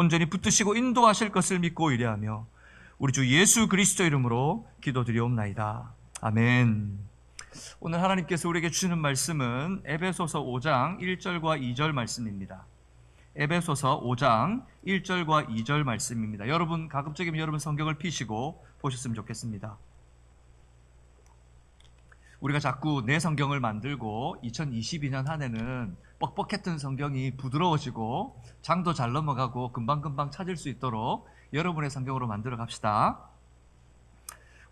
온전히 붙드시고 인도하실 것을 믿고 의뢰하며 우리 주 예수 그리스도 이름으로 기도드리옵나이다. 아멘. 오늘 하나님께서 우리에게 주시는 말씀은 에베소서 5장 1절과 2절 말씀입니다. 에베소서 5장 1절과 2절 말씀입니다. 여러분 가급적이면 여러분 성경을 펴시고 보셨으면 좋겠습니다. 우리가 자꾸 내 성경을 만들고 2022년 한 해는 뻑뻑했던 성경이 부드러워지고 장도 잘 넘어가고 금방금방 찾을 수 있도록 여러분의 성경으로 만들어 갑시다.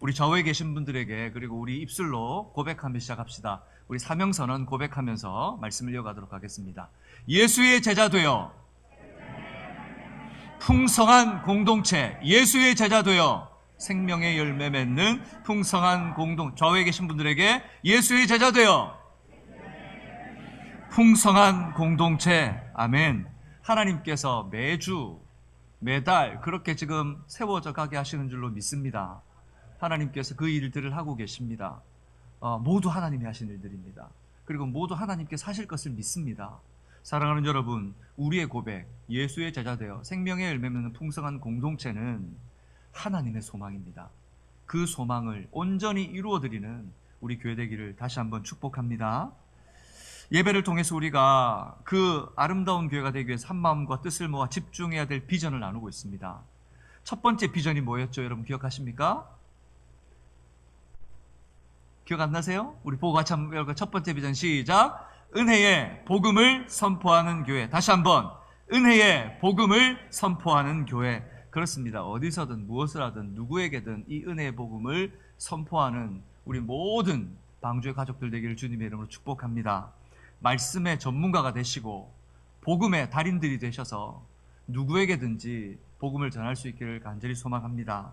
우리 좌우에 계신 분들에게 그리고 우리 입술로 고백하며 시작합시다. 우리 사명선언 고백하면서 말씀을 이어가도록 하겠습니다. 예수의 제자 되어 풍성한 공동체, 예수의 제자 되어 생명의 열매 맺는 풍성한 좌우에 계신 분들에게 예수의 제자 되어 풍성한 공동체. 아멘. 하나님께서 매주 매달 그렇게 지금 세워져 가게 하시는 줄로 믿습니다. 하나님께서 그 일들을 하고 계십니다. 모두 하나님이 하신 일들입니다. 그리고 모두 하나님께서 하실 것을 믿습니다. 사랑하는 여러분, 우리의 고백, 예수의 제자 되어 생명의 열매 맺는 풍성한 공동체는 하나님의 소망입니다. 그 소망을 온전히 이루어드리는 우리 교회 되기를 다시 한번 축복합니다. 예배를 통해서 우리가 그 아름다운 교회가 되기 위해서 한마음과 뜻을 모아 집중해야 될 비전을 나누고 있습니다. 첫 번째 비전이 뭐였죠? 여러분 기억하십니까? 기억 안 나세요? 우리 보고 같이 한번 배울까요? 첫 번째 비전 시작! 은혜의 복음을 선포하는 교회. 다시 한번 은혜의 복음을 선포하는 교회. 그렇습니다. 어디서든 무엇을 하든 누구에게든 이 은혜의 복음을 선포하는 우리 모든 방주의 가족들 되기를 주님의 이름으로 축복합니다. 말씀의 전문가가 되시고 복음의 달인들이 되셔서 누구에게든지 복음을 전할 수 있기를 간절히 소망합니다.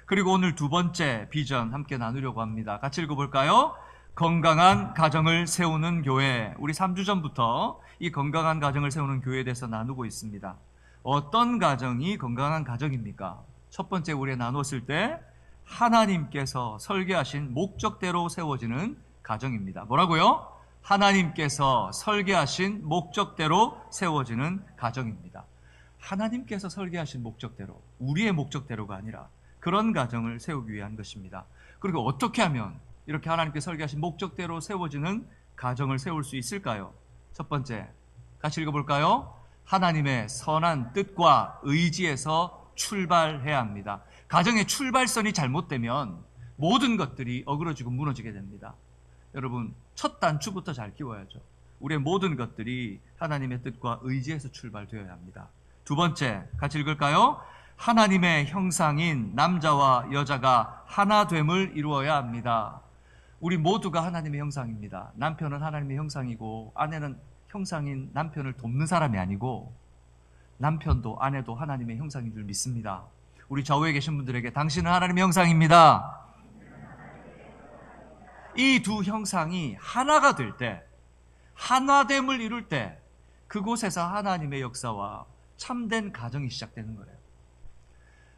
그리고 오늘 두 번째 비전 함께 나누려고 합니다. 같이 읽어볼까요? 건강한 가정을 세우는 교회. 우리 3주 전부터 이 건강한 가정을 세우는 교회에 대해서 나누고 있습니다. 어떤 가정이 건강한 가정입니까? 첫 번째 우리가 나눴을 때 하나님께서 설계하신 목적대로 세워지는 가정입니다. 뭐라고요? 하나님께서 설계하신 목적대로 세워지는 가정입니다. 하나님께서 설계하신 목적대로, 우리의 목적대로가 아니라 그런 가정을 세우기 위한 것입니다. 그리고 어떻게 하면 이렇게 하나님께 설계하신 목적대로 세워지는 가정을 세울 수 있을까요? 첫 번째, 같이 읽어볼까요? 하나님의 선한 뜻과 의지에서 출발해야 합니다. 가정의 출발선이 잘못되면 모든 것들이 어그러지고 무너지게 됩니다. 여러분, 첫 단추부터 잘 키워야죠. 우리의 모든 것들이 하나님의 뜻과 의지에서 출발되어야 합니다. 두 번째, 같이 읽을까요? 하나님의 형상인 남자와 여자가 하나됨을 이루어야 합니다. 우리 모두가 하나님의 형상입니다. 남편은 하나님의 형상이고 아내는 형상인 남편을 돕는 사람이 아니고 남편도 아내도 하나님의 형상인 줄 믿습니다. 우리 좌우에 계신 분들에게 당신은 하나님의 형상입니다. 이 두 형상이 하나가 될 때, 하나됨을 이룰 때 그곳에서 하나님의 역사와 참된 가정이 시작되는 거예요.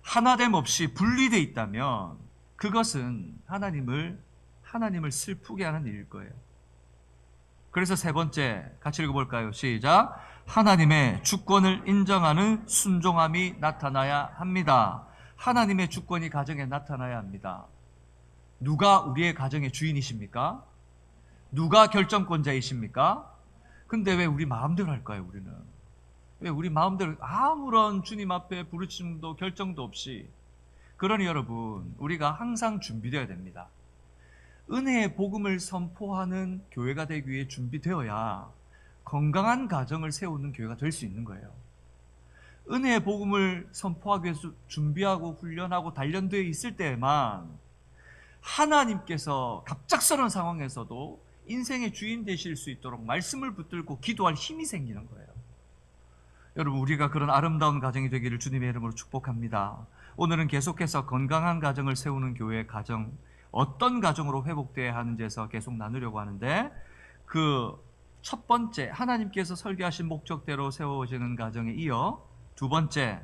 하나됨 없이 분리되어 있다면 그것은 하나님을 슬프게 하는 일일 거예요. 그래서 세 번째, 같이 읽어볼까요? 시작! 하나님의 주권을 인정하는 순종함이 나타나야 합니다. 하나님의 주권이 가정에 나타나야 합니다. 누가 우리의 가정의 주인이십니까? 누가 결정권자이십니까? 근데 왜 우리 마음대로 할까요, 우리는? 왜 우리 마음대로 아무런 주님 앞에 부르침도 결정도 없이. 그러니 여러분, 우리가 항상 준비되어야 됩니다. 은혜의 복음을 선포하는 교회가 되기 위해 준비되어야 건강한 가정을 세우는 교회가 될 수 있는 거예요. 은혜의 복음을 선포하기 위해서 준비하고 훈련하고 단련되어 있을 때에만 하나님께서 갑작스러운 상황에서도 인생의 주인 되실 수 있도록 말씀을 붙들고 기도할 힘이 생기는 거예요. 여러분, 우리가 그런 아름다운 가정이 되기를 주님의 이름으로 축복합니다. 오늘은 계속해서 건강한 가정을 세우는 교회의 가정, 어떤 가정으로 회복되어야 하는지에서 계속 나누려고 하는데, 그 첫 번째, 하나님께서 설계하신 목적대로 세워지는 가정에 이어 두 번째,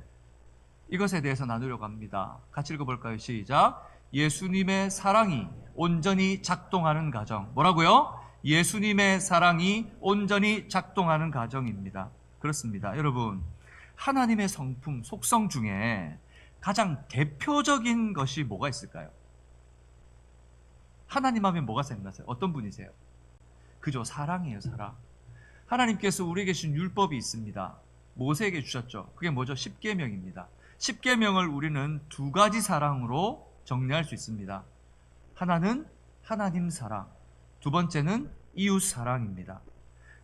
이것에 대해서 나누려고 합니다. 같이 읽어볼까요? 시작! 예수님의 사랑이 온전히 작동하는 가정. 뭐라고요? 예수님의 사랑이 온전히 작동하는 가정입니다. 그렇습니다. 여러분, 하나님의 성품, 속성 중에 가장 대표적인 것이 뭐가 있을까요? 하나님 하면 뭐가 생각나세요? 어떤 분이세요? 그죠? 사랑이에요, 사랑. 하나님께서 우리에게 주신 율법이 있습니다. 모세에게 주셨죠. 그게 뭐죠? 십계명입니다. 십계명을 우리는 두 가지 사랑으로 정리할 수 있습니다. 하나는 하나님 사랑, 두 번째는 이웃 사랑입니다.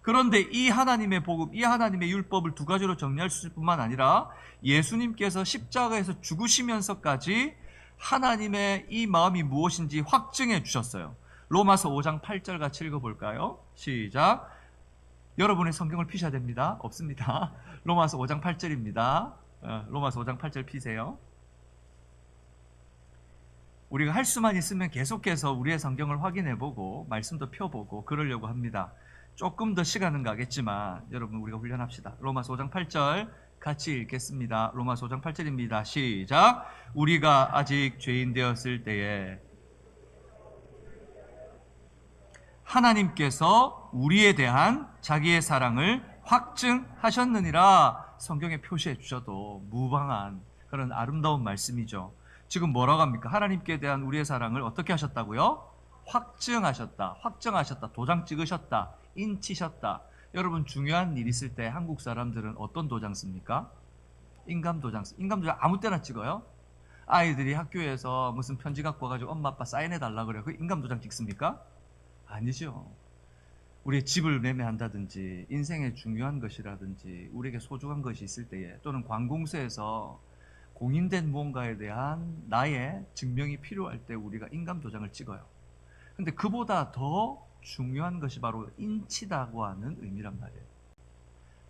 그런데 이 하나님의 복음, 이 하나님의 율법을 두 가지로 정리할 수 있을 뿐만 아니라 예수님께서 십자가에서 죽으시면서까지 하나님의 이 마음이 무엇인지 확증해 주셨어요. 로마서 5장 8절 같이 읽어볼까요? 시작. 여러분의 성경을 피셔야 됩니다. 없습니다. 로마서 5장 8절입니다. 로마서 5장 8절 피세요. 우리가 할 수만 있으면 계속해서 우리의 성경을 확인해보고 말씀도 펴보고 그러려고 합니다. 조금 더 시간은 가겠지만 여러분 우리가 훈련합시다. 로마서 5장 8절 같이 읽겠습니다. 로마서 5장 8절입니다. 시작. 우리가 아직 죄인 되었을 때에 하나님께서 우리에 대한 자기의 사랑을 확증하셨느니라. 성경에 표시해 주셔도 무방한 그런 아름다운 말씀이죠. 지금 뭐라고 합니까? 하나님께 대한 우리의 사랑을 어떻게 하셨다고요? 확증하셨다. 확정하셨다. 도장 찍으셨다. 인치셨다. 여러분 중요한 일 있을 때 한국 사람들은 어떤 도장 씁니까? 인감도장. 인감도장 아무 때나 찍어요? 아이들이 학교에서 무슨 편지 갖고 와가지고 엄마 아빠 사인해 달라 그래요. 그 인감도장 찍습니까? 아니죠. 우리의 집을 매매한다든지 인생의 중요한 것이라든지 우리에게 소중한 것이 있을 때에 또는 관공서에서 공인된 무언가에 대한 나의 증명이 필요할 때 우리가 인감도장을 찍어요. 근데 그보다 더 중요한 것이 바로 인치다고 하는 의미란 말이에요.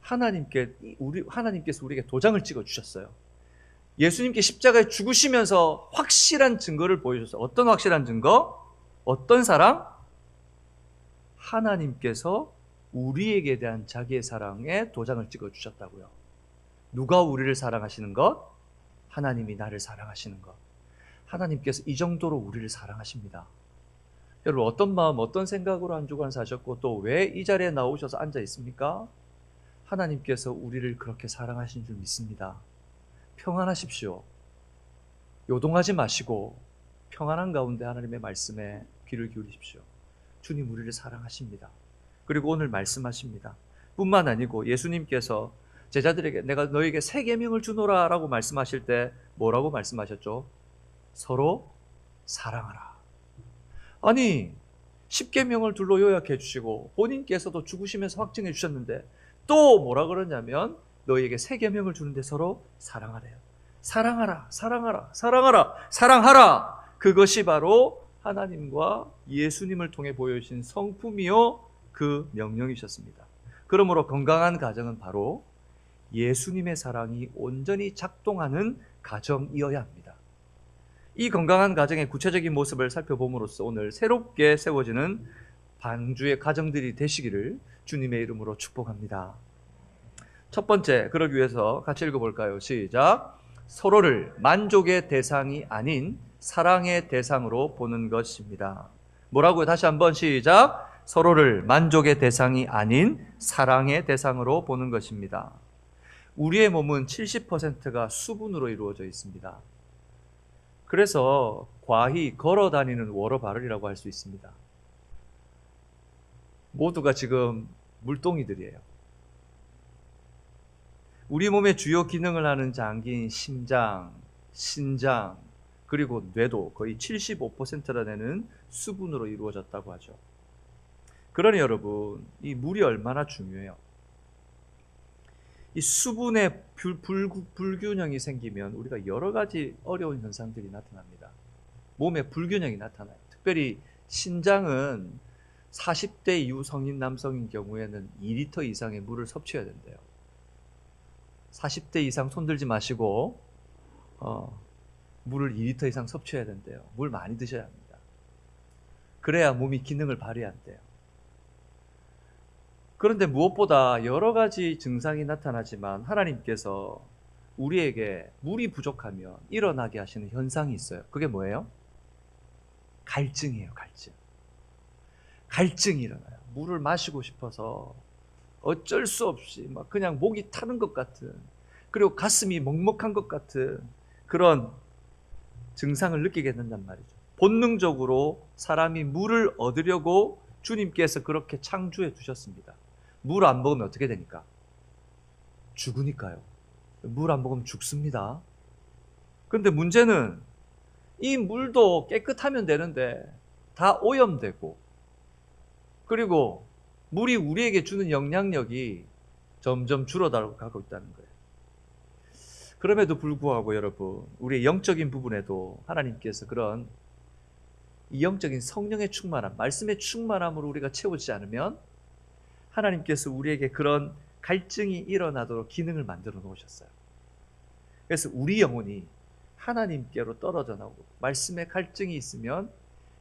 하나님께서 우리에게 도장을 찍어 주셨어요. 예수님께 십자가에 죽으시면서 확실한 증거를 보여주셨어요. 어떤 확실한 증거? 어떤 사랑? 하나님께서 우리에게 대한 자기의 사랑에 도장을 찍어 주셨다고요. 누가 우리를 사랑하시는 것? 하나님이 나를 사랑하시는 것. 하나님께서 이 정도로 우리를 사랑하십니다. 여러분 어떤 마음, 어떤 생각으로 한 주간 사셨고 또 왜 이 자리에 나오셔서 앉아 있습니까? 하나님께서 우리를 그렇게 사랑하신 줄 믿습니다. 평안하십시오. 요동하지 마시고 평안한 가운데 하나님의 말씀에 귀를 기울이십시오. 주님 우리를 사랑하십니다. 그리고 오늘 말씀하십니다. 뿐만 아니고 예수님께서 제자들에게 내가 너에게 새 계명을 주노라 라고 말씀하실 때 뭐라고 말씀하셨죠? 서로 사랑하라. 아니 10계명을 둘로 요약해 주시고 본인께서도 죽으시면서 확증해 주셨는데 또 뭐라 그러냐면 너희에게 새 계명을 주는데 서로 사랑하래요. 사랑하라, 사랑하라, 사랑하라, 사랑하라. 그것이 바로 하나님과 예수님을 통해 보여주신 성품이요 그 명령이셨습니다. 그러므로 건강한 가정은 바로 예수님의 사랑이 온전히 작동하는 가정이어야 합니다. 이 건강한 가정의 구체적인 모습을 살펴봄으로써 오늘 새롭게 세워지는 방주의 가정들이 되시기를 주님의 이름으로 축복합니다. 첫 번째, 그러기 위해서 같이 읽어볼까요? 시작. 서로를 만족의 대상이 아닌 사랑의 대상으로 보는 것입니다. 뭐라고요? 다시 한번 시작. 서로를 만족의 대상이 아닌 사랑의 대상으로 보는 것입니다. 우리의 몸은 70%가 수분으로 이루어져 있습니다. 그래서 과히 걸어다니는 워러바를이라고 할 수 있습니다. 모두가 지금 물동이들이에요. 우리 몸의 주요 기능을 하는 장기인 심장, 신장, 그리고 뇌도 거의 75%나 되는 수분으로 이루어졌다고 하죠. 그러니 여러분, 이 물이 얼마나 중요해요. 이 수분의 불균형이 생기면 우리가 여러 가지 어려운 현상들이 나타납니다. 몸에 불균형이 나타나요. 특별히 신장은 40대 이후 성인 남성인 경우에는 2리터 이상의 물을 섭취해야 된대요. 40대 이상 손들지 마시고 물을 2리터 이상 섭취해야 된대요. 물 많이 드셔야 합니다. 그래야 몸이 기능을 발휘한대요. 그런데 무엇보다 여러 가지 증상이 나타나지만 하나님께서 우리에게 물이 부족하면 일어나게 하시는 현상이 있어요. 그게 뭐예요? 갈증이에요. 갈증이 일어나요. 물을 마시고 싶어서 어쩔 수 없이 막 그냥 목이 타는 것 같은 그리고 가슴이 먹먹한 것 같은 그런 증상을 느끼게 된단 말이죠. 본능적으로 사람이 물을 얻으려고 주님께서 그렇게 창조해 주셨습니다. 물 안 먹으면 어떻게 되니까? 죽으니까요. 물 안 먹으면 죽습니다. 근데 문제는 이 물도 깨끗하면 되는데 다 오염되고, 그리고 물이 우리에게 주는 영향력이 점점 줄어들어가고 있다는 거예요. 그럼에도 불구하고 여러분, 우리의 영적인 부분에도 하나님께서 그런 이 영적인 성령의 충만함, 말씀의 충만함으로 우리가 채우지 않으면 하나님께서 우리에게 그런 갈증이 일어나도록 기능을 만들어 놓으셨어요. 그래서 우리 영혼이 하나님께로 떨어져 나오고 말씀의 갈증이 있으면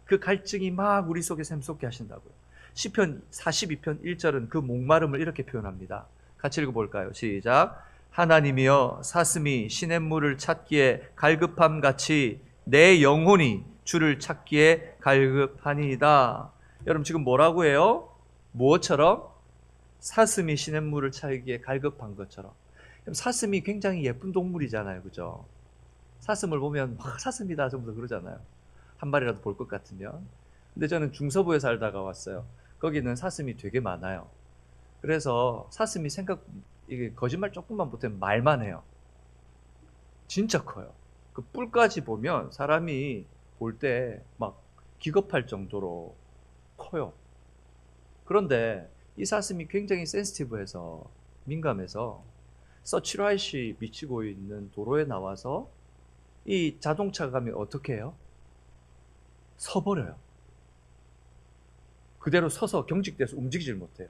그 갈증이 막 우리 속에 샘솟게 하신다고요. 시편 42편 1절은 그 목마름을 이렇게 표현합니다. 같이 읽어볼까요? 시작. 하나님이여 사슴이 시냇물을 찾기에 갈급함같이 내 영혼이 주를 찾기에 갈급하니이다. 여러분 지금 뭐라고 해요? 무엇처럼? 사슴이 시냇물을 찾기에 갈급한 것처럼. 사슴이 굉장히 예쁜 동물이잖아요, 그죠? 사슴을 보면 막 사슴이다 정도 그러잖아요. 한 마리라도 볼 것 같으면. 근데 저는 중서부에 살다가 왔어요. 거기는 사슴이 되게 많아요. 그래서 사슴이 이게 거짓말 조금만 보태면 말만 해요. 진짜 커요. 그 뿔까지 보면 사람이 볼 때 막 기겁할 정도로 커요. 그런데 이 사슴이 굉장히 센시티브해서, 민감해서 서치라이트이 비치고 있는 도로에 나와서 이 자동차가 가면 어떻게 해요? 서버려요. 그대로 서서 경직돼서 움직이질 못해요.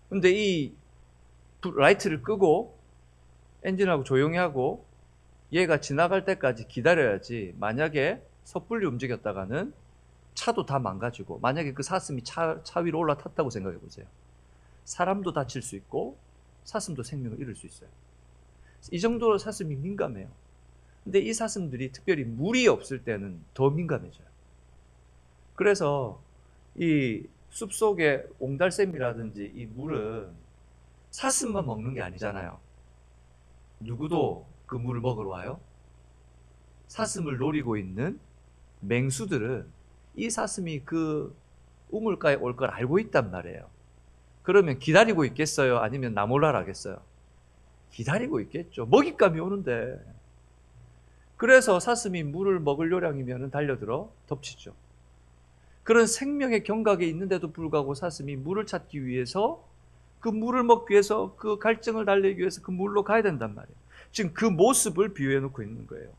근데 이 라이트를 끄고 엔진하고 조용히 하고 얘가 지나갈 때까지 기다려야지, 만약에 섣불리 움직였다가는 차도 다 망가지고, 만약에 그 사슴이 차 위로 올라탔다고 생각해 보세요. 사람도 다칠 수 있고 사슴도 생명을 잃을 수 있어요. 이 정도로 사슴이 민감해요. 근데 이 사슴들이 특별히 물이 없을 때는 더 민감해져요. 그래서 이 숲속의 옹달샘이라든지 이 물은 사슴만 먹는 게 아니잖아요. 누구도 그 물을 먹으러 와요. 사슴을 노리고 있는 맹수들은 이 사슴이 그 우물가에 올 걸 알고 있단 말이에요. 그러면 기다리고 있겠어요? 아니면 나 몰라라 하겠어요? 기다리고 있겠죠. 먹잇감이 오는데. 그래서 사슴이 물을 먹을 요량이면 달려들어 덮치죠. 그런 생명의 경각에 있는데도 불구하고 사슴이 물을 찾기 위해서, 그 물을 먹기 위해서, 그 갈증을 달래기 위해서 그 물로 가야 된단 말이에요. 지금 그 모습을 비유해 놓고 있는 거예요.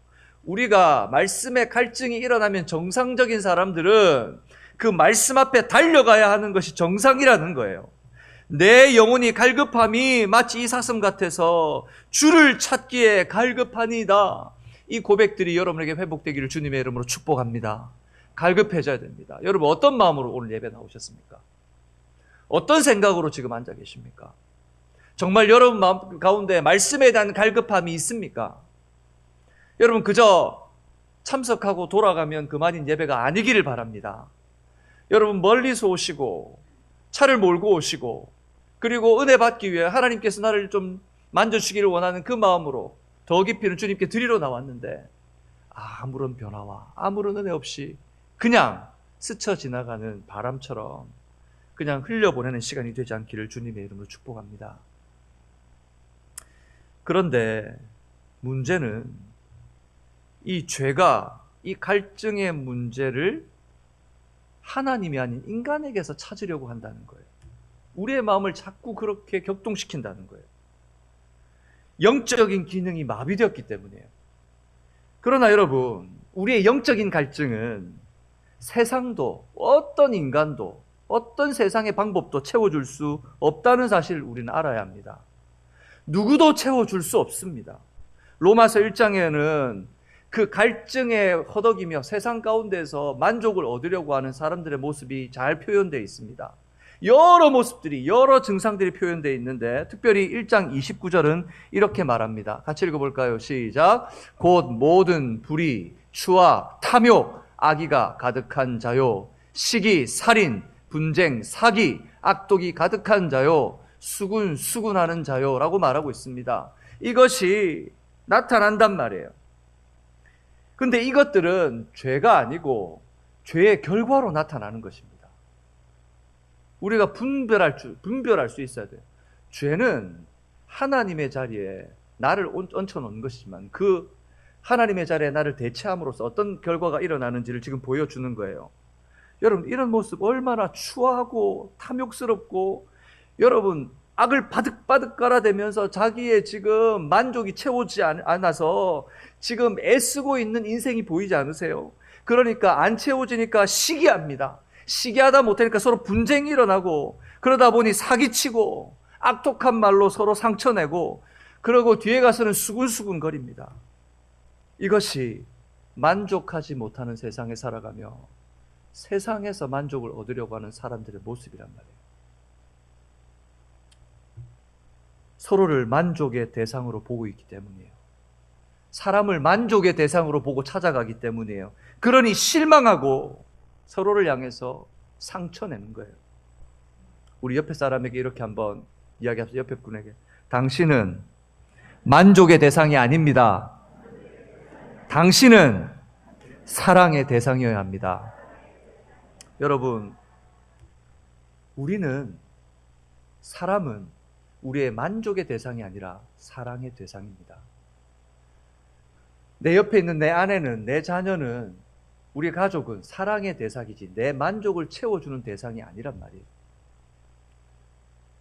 우리가 말씀의 갈증이 일어나면 정상적인 사람들은 그 말씀 앞에 달려가야 하는 것이 정상이라는 거예요. 내 영혼이 갈급함이 마치 이 사슴 같아서 주를 찾기에 갈급하니이다. 이 고백들이 여러분에게 회복되기를 주님의 이름으로 축복합니다. 갈급해져야 됩니다. 여러분 어떤 마음으로 오늘 예배 나오셨습니까? 어떤 생각으로 지금 앉아 계십니까? 정말 여러분 마음 가운데 말씀에 대한 갈급함이 있습니까? 여러분 그저 참석하고 돌아가면 그만인 예배가 아니기를 바랍니다. 여러분 멀리서 오시고 차를 몰고 오시고, 그리고 은혜 받기 위해 하나님께서 나를 좀 만져주기를 원하는 그 마음으로 더 깊이는 주님께 드리러 나왔는데 아무런 변화와 아무런 은혜 없이 그냥 스쳐 지나가는 바람처럼 그냥 흘려보내는 시간이 되지 않기를 주님의 이름으로 축복합니다. 그런데 문제는 이 죄가, 이 갈증의 문제를 하나님이 아닌 인간에게서 찾으려고 한다는 거예요. 우리의 마음을 자꾸 그렇게 격동시킨다는 거예요. 영적인 기능이 마비되었기 때문이에요. 그러나 여러분, 우리의 영적인 갈증은 세상도, 어떤 인간도, 어떤 세상의 방법도 채워줄 수 없다는 사실을 우리는 알아야 합니다. 누구도 채워줄 수 없습니다. 로마서 1장에는 그 갈증에 허덕이며 세상 가운데서 만족을 얻으려고 하는 사람들의 모습이 잘 표현되어 있습니다. 여러 모습들이, 여러 증상들이 표현되어 있는데, 특별히 1장 29절은 이렇게 말합니다. 같이 읽어볼까요? 시작. 곧 모든 불의, 추악, 탐욕, 악의가 가득한 자요, 시기, 살인, 분쟁, 사기, 악독이 가득한 자요, 수군수군하는 자요라고 말하고 있습니다. 이것이 나타난단 말이에요. 근데 이것들은 죄가 아니고 죄의 결과로 나타나는 것입니다. 우리가 분별할 수 있어야 돼요. 죄는 하나님의 자리에 나를 얹혀놓은 것이지만 그 하나님의 자리에 나를 대체함으로써 어떤 결과가 일어나는지를 지금 보여주는 거예요. 여러분, 이런 모습 얼마나 추하고 탐욕스럽고, 여러분 악을 바득바득 깔아대면서 자기의 지금 만족이 채워지지 않아서 지금 애쓰고 있는 인생이 보이지 않으세요? 그러니까 안 채워지니까 시기합니다. 시기하다 못하니까 서로 분쟁이 일어나고, 그러다 보니 사기치고 악독한 말로 서로 상처내고, 그러고 뒤에 가서는 수군수군거립니다. 이것이 만족하지 못하는 세상에 살아가며 세상에서 만족을 얻으려고 하는 사람들의 모습이란 말이에요. 서로를 만족의 대상으로 보고 있기 때문이에요. 사람을 만족의 대상으로 보고 찾아가기 때문이에요. 그러니 실망하고 서로를 향해서 상처내는 거예요. 우리 옆에 사람에게 이렇게 한번 이야기합시다. 옆에 분에게, 당신은 만족의 대상이 아닙니다. 당신은 사랑의 대상이어야 합니다. 여러분, 사람은 우리의 만족의 대상이 아니라 사랑의 대상입니다. 내 옆에 있는 내 아내는, 내 자녀는, 우리 가족은 사랑의 대상이지 내 만족을 채워주는 대상이 아니란 말이에요.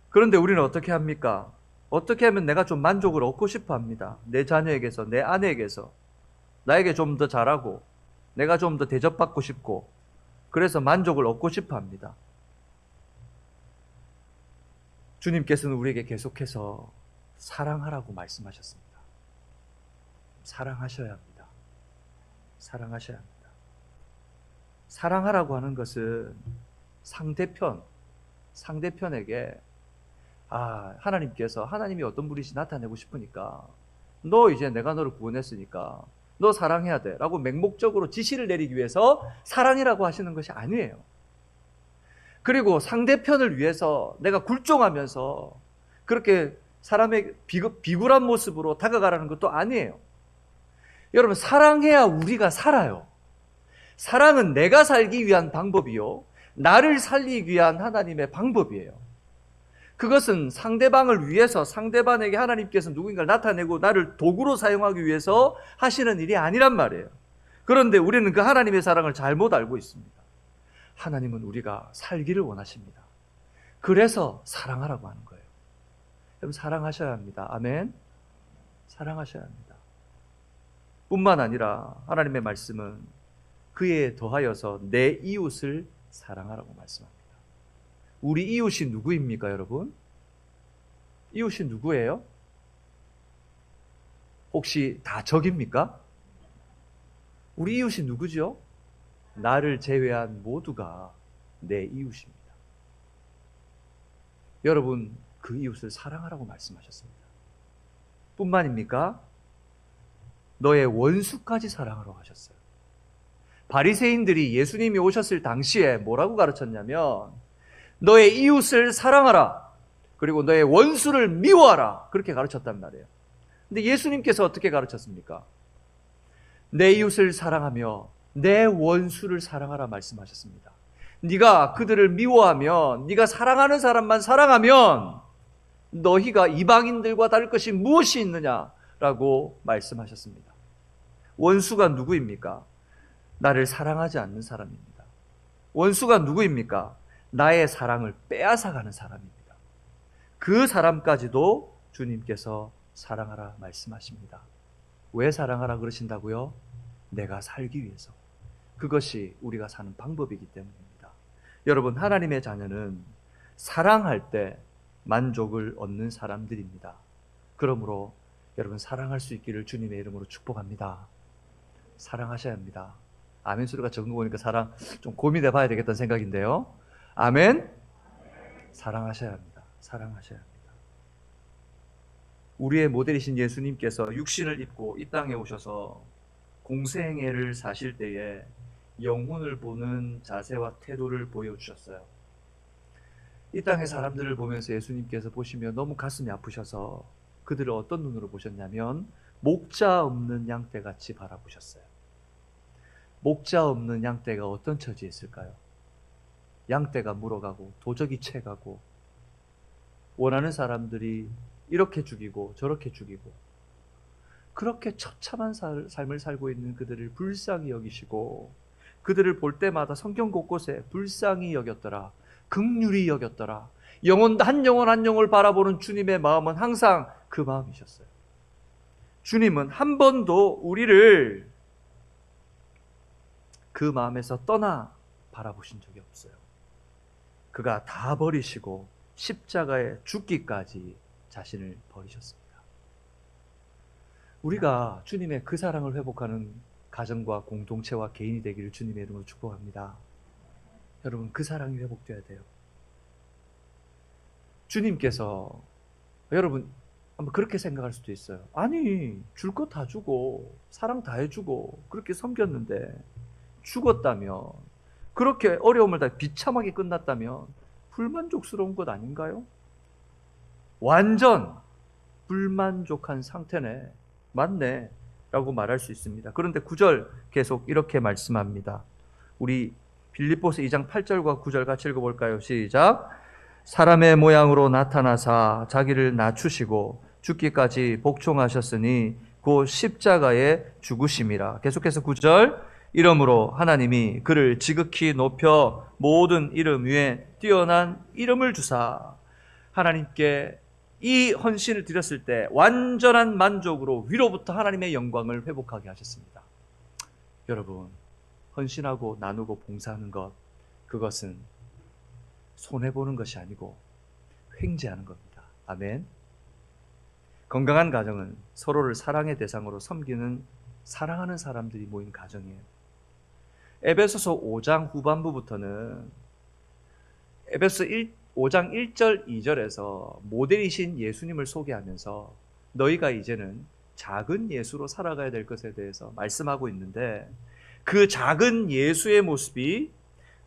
그런데 우리는 어떻게 합니까? 어떻게 하면 내가 좀 만족을 얻고 싶어 합니다. 내 자녀에게서, 내 아내에게서 나에게 좀 더 잘하고 내가 좀 더 대접받고 싶고, 그래서 만족을 얻고 싶어 합니다. 주님께서는 우리에게 계속해서 사랑하라고 말씀하셨습니다. 사랑하셔야 합니다. 사랑하셔야 합니다. 사랑하라고 하는 것은 상대편에게 하나님이 어떤 분이신지 나타내고 싶으니까, 너 이제 내가 너를 구원했으니까 너 사랑해야 돼 라고 맹목적으로 지시를 내리기 위해서 사랑이라고 하시는 것이 아니에요. 그리고 상대편을 위해서 내가 굴종하면서 그렇게 사람의 비굴한 모습으로 다가가라는 것도 아니에요. 여러분, 사랑해야 우리가 살아요. 사랑은 내가 살기 위한 방법이요, 나를 살리기 위한 하나님의 방법이에요. 그것은 상대방을 위해서, 상대방에게 하나님께서 누군가를 나타내고 나를 도구로 사용하기 위해서 하시는 일이 아니란 말이에요. 그런데 우리는 그 하나님의 사랑을 잘못 알고 있습니다. 하나님은 우리가 살기를 원하십니다. 그래서 사랑하라고 하는 거예요. 여러분, 사랑하셔야 합니다. 아멘. 사랑하셔야 합니다. 뿐만 아니라 하나님의 말씀은 그에 더하여서 내 이웃을 사랑하라고 말씀합니다. 우리 이웃이 누구입니까, 여러분? 이웃이 누구예요? 혹시 다 적입니까? 우리 이웃이 누구죠? 나를 제외한 모두가 내 이웃입니다. 여러분, 그 이웃을 사랑하라고 말씀하셨습니다. 뿐만입니까? 너의 원수까지 사랑하라고 하셨어요. 바리새인들이 예수님이 오셨을 당시에 뭐라고 가르쳤냐면, 너의 이웃을 사랑하라, 그리고 너의 원수를 미워하라, 그렇게 가르쳤단 말이에요. 근데 예수님께서 어떻게 가르쳤습니까? 내 이웃을 사랑하며 내 원수를 사랑하라 말씀하셨습니다. 네가 그들을 미워하면, 네가 사랑하는 사람만 사랑하면 너희가 이방인들과 다를 것이 무엇이 있느냐라고 말씀하셨습니다. 원수가 누구입니까? 나를 사랑하지 않는 사람입니다. 원수가 누구입니까? 나의 사랑을 빼앗아가는 사람입니다. 그 사람까지도 주님께서 사랑하라 말씀하십니다. 왜 사랑하라 그러신다고요? 내가 살기 위해서. 그것이 우리가 사는 방법이기 때문입니다. 여러분, 하나님의 자녀는 사랑할 때 만족을 얻는 사람들입니다. 그러므로 여러분, 사랑할 수 있기를 주님의 이름으로 축복합니다. 사랑하셔야 합니다. 아멘 소리가 적은 거 보니까 사랑 좀 고민해 봐야 되겠다는 생각인데요. 아멘. 사랑하셔야 합니다. 사랑하셔야 합니다. 우리의 모델이신 예수님께서 육신을 입고 이 땅에 오셔서 공생애를 사실 때에 영혼을 보는 자세와 태도를 보여주셨어요. 이 땅의 사람들을 보면서 예수님께서 보시면 너무 가슴이 아프셔서 그들을 어떤 눈으로 보셨냐면 목자 없는 양떼같이 바라보셨어요. 목자 없는 양떼가 어떤 처지에 있을까요? 양떼가 물어가고 도적이 채가고 원하는 사람들이 이렇게 죽이고 저렇게 죽이고 그렇게 처참한 삶을 살고 있는 그들을 불쌍히 여기시고 그들을 볼 때마다 성경 곳곳에 불쌍히 여겼더라, 긍휼히 여겼더라. 한 영혼 한 영혼을 바라보는 주님의 마음은 항상 그 마음이셨어요. 주님은 한 번도 우리를 그 마음에서 떠나 바라보신 적이 없어요. 그가 다 버리시고 십자가에 죽기까지 자신을 버리셨습니다. 우리가 주님의 그 사랑을 회복하는 가정과 공동체와 개인이 되기를 주님의 이름으로 축복합니다. 여러분, 그 사랑이 회복돼야 돼요. 주님께서 여러분 한번 그렇게 생각할 수도 있어요. 아니, 줄 거 다 주고 사랑 다 해주고 그렇게 섬겼는데 죽었다면, 그렇게 어려움을 다 비참하게 끝났다면 불만족스러운 것 아닌가요? 완전 불만족한 상태네, 맞네 라고 말할 수 있습니다. 그런데 9절 계속 이렇게 말씀합니다. 우리 빌립보서 2장 8절과 9절 같이 읽어볼까요? 시작. 사람의 모양으로 나타나사 자기를 낮추시고 죽기까지 복종하셨으니 곧 십자가에 죽으심이라. 계속해서 9절. 이러므로 하나님이 그를 지극히 높여 모든 이름 위에 뛰어난 이름을 주사. 하나님께 이 헌신을 드렸을 때 완전한 만족으로 위로부터 하나님의 영광을 회복하게 하셨습니다. 여러분, 헌신하고 나누고 봉사하는 것, 그것은 손해보는 것이 아니고 횡재하는 겁니다. 아멘. 건강한 가정은 서로를 사랑의 대상으로 섬기는, 사랑하는 사람들이 모인 가정이에요. 에베소서 5장 후반부부터는 에베소 5장 1절 2절에서 모델이신 예수님을 소개하면서 너희가 이제는 작은 예수로 살아가야 될 것에 대해서 말씀하고 있는데, 그 작은 예수의 모습이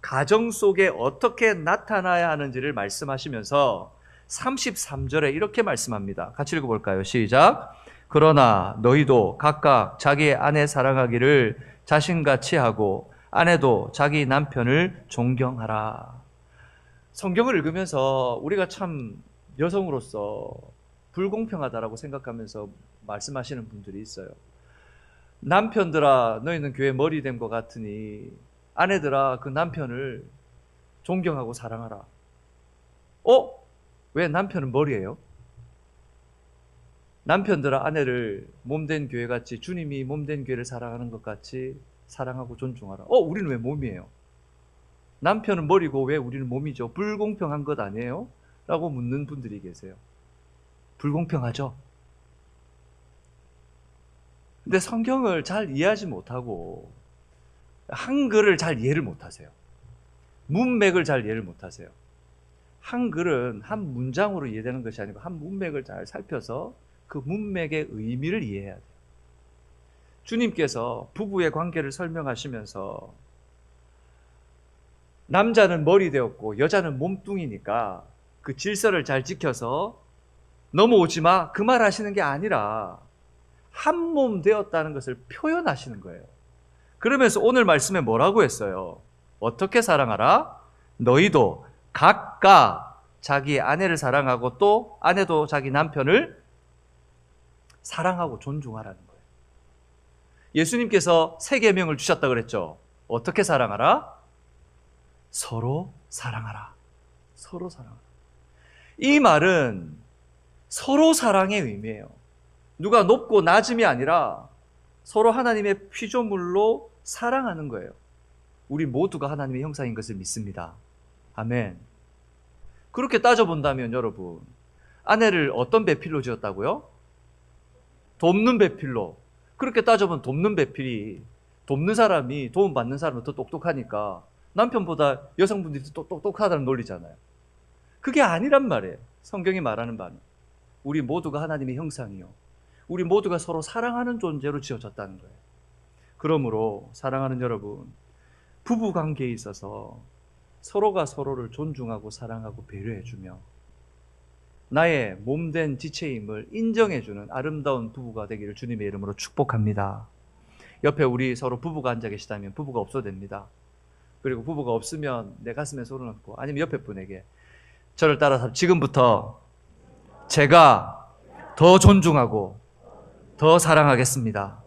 가정 속에 어떻게 나타나야 하는지를 말씀하시면서 33절에 이렇게 말씀합니다. 같이 읽어볼까요? 시작. 그러나 너희도 각각 자기의 아내 사랑하기를 자신같이 하고 아내도 자기 남편을 존경하라. 성경을 읽으면서 우리가 참 여성으로서 불공평하다라고 생각하면서 말씀하시는 분들이 있어요. 남편들아 너희는 교회 머리 된 것 같으니 아내들아 그 남편을 존경하고 사랑하라. 왜 남편은 머리예요? 남편들아 아내를 몸된 교회같이, 주님이 몸된 교회를 사랑하는 것 같이 사랑하고 존중하라. 우리는 왜 몸이에요? 남편은 머리고 왜 우리는 몸이죠? 불공평한 것 아니에요? 라고 묻는 분들이 계세요. 불공평하죠? 근데 성경을 잘 이해하지 못하고 한글을 잘 이해를 못하세요. 문맥을 잘 이해를 못하세요. 한글은 한 문장으로 이해되는 것이 아니고 한 문맥을 잘 살펴서 그 문맥의 의미를 이해해야 돼요. 주님께서 부부의 관계를 설명하시면서 남자는 머리 되었고 여자는 몸뚱이니까 그 질서를 잘 지켜서 넘어오지 마, 그 말 하시는 게 아니라 한 몸 되었다는 것을 표현하시는 거예요. 그러면서 오늘 말씀에 뭐라고 했어요? 어떻게 사랑하라? 너희도 각각 자기 아내를 사랑하고 또 아내도 자기 남편을 사랑하고 존중하라는 거예요. 예수님께서 세 계명을 주셨다 그랬죠. 어떻게 사랑하라? 서로 사랑하라. 서로 사랑하라. 이 말은 서로 사랑의 의미예요. 누가 높고 낮음이 아니라 서로 하나님의 피조물로 사랑하는 거예요. 우리 모두가 하나님의 형상인 것을 믿습니다. 아멘. 그렇게 따져본다면 여러분, 아내를 어떤 배필로 지었다고요? 돕는 배필로. 그렇게 따져보면 돕는 배필이, 돕는 사람이 도움받는 사람은 더 똑똑하니까 남편보다 여성분들이 더 똑똑하다는 논리잖아요. 그게 아니란 말이에요. 성경이 말하는 바는 우리 모두가 하나님의 형상이요, 우리 모두가 서로 사랑하는 존재로 지어졌다는 거예요. 그러므로 사랑하는 여러분, 부부관계에 있어서 서로가 서로를 존중하고 사랑하고 배려해주며 나의 몸된 지체임을 인정해주는 아름다운 부부가 되기를 주님의 이름으로 축복합니다. 옆에 우리 서로 부부가 앉아 계시다면 부부가 없어도 됩니다. 그리고 부부가 없으면 내 가슴에 손을 얹고 아니면 옆에 분에게 저를 따라서 지금부터 제가 더 존중하고 더 사랑하겠습니다.